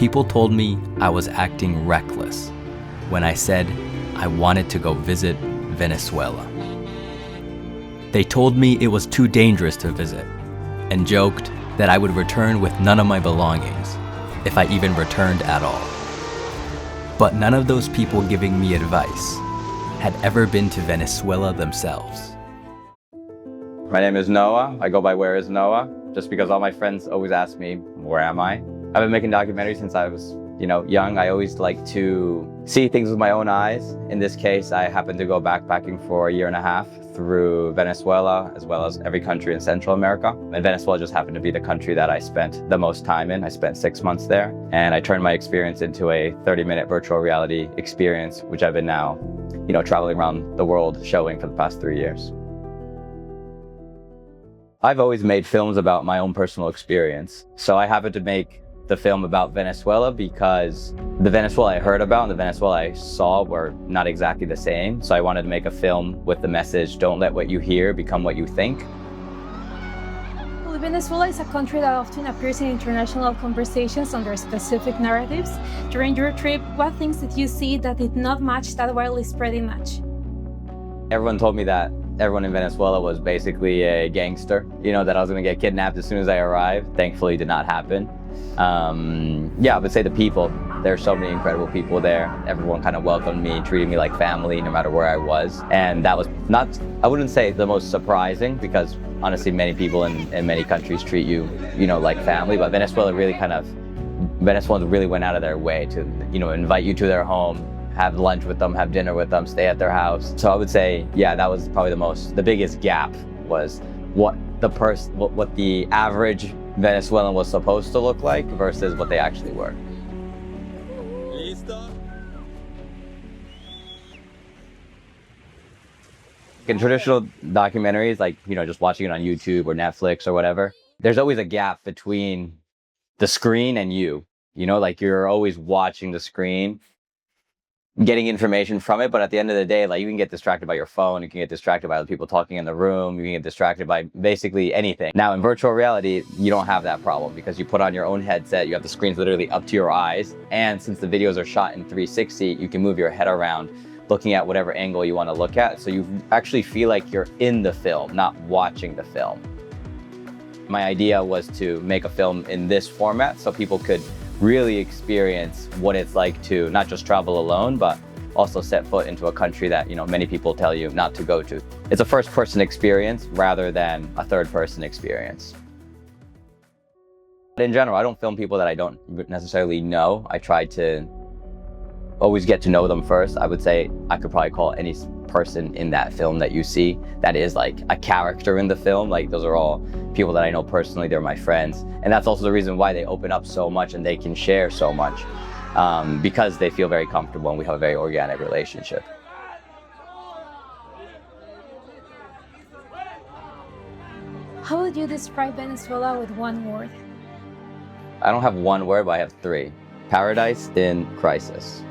People told me I was acting reckless when I said I wanted to go visit Venezuela. They told me it was too dangerous to visit and joked that I would return with none of my belongings, if I even returned at all. But none of those people giving me advice had ever been to Venezuela themselves. My name is Noah. I go by Where is Noah, just because all my friends always ask me, where am I? I've been making documentaries since I was young. I always like to see things with my own eyes. In this case, I happened to go backpacking for a year and a half through Venezuela, as well as every country in Central America. And Venezuela just happened to be the country that I spent the most time in. I spent 6 months there, and I turned my experience into a 30-minute virtual reality experience, which I've been now, traveling around the world showing for the past 3 years. I've always made films about my own personal experience. So I happened to make the film about Venezuela because the Venezuela I heard about and the Venezuela I saw were not exactly the same. So I wanted to make a film with the message, don't let what you hear become what you think. Well, Venezuela is a country that often appears in international conversations under specific narratives. During your trip, what things did you see that did not match that widely spread image? Everyone told me that everyone in Venezuela was basically a gangster, that I was going to get kidnapped as soon as I arrived. Thankfully, it did not happen. I would say the people. There are so many incredible people there. Everyone kind of welcomed me, treated me like family no matter where I was. And that was not, I wouldn't say the most surprising, because honestly, many people in many countries treat you, like family. But Venezuelans really went out of their way to, invite you to their home, have lunch with them, have dinner with them, stay at their house. So I would say, that was probably the biggest gap was what the average Venezuelan was supposed to look like versus what they actually were. In traditional documentaries, like, just watching it on YouTube or Netflix or whatever, there's always a gap between the screen and you, like you're always watching the screen, getting information from it, but at the end of the day, like, you can get distracted by your phone, you can get distracted by other people talking in the room, you can get distracted by basically anything. Now in virtual reality, you don't have that problem because you put on your own headset, you have the screens literally up to your eyes, and since the videos are shot in 360, you can move your head around looking at whatever angle you want to look at, so you actually feel like you're in the film, not watching the film. My idea was to make a film in this format so people could really experience what it's like to not just travel alone, but also set foot into a country that, many people tell you not to go to. It's a first-person experience rather than a third-person experience. In general, I don't film people that I don't necessarily know. I try to always get to know them first. I would say I could probably call any person in that film that you see that is like a character in the film. Like, those are all people that I know personally, they're my friends. And that's also the reason why they open up so much and they can share so much, because they feel very comfortable and we have a very organic relationship. How would you describe Venezuela with one word? I don't have one word, but I have three. Paradise in crisis.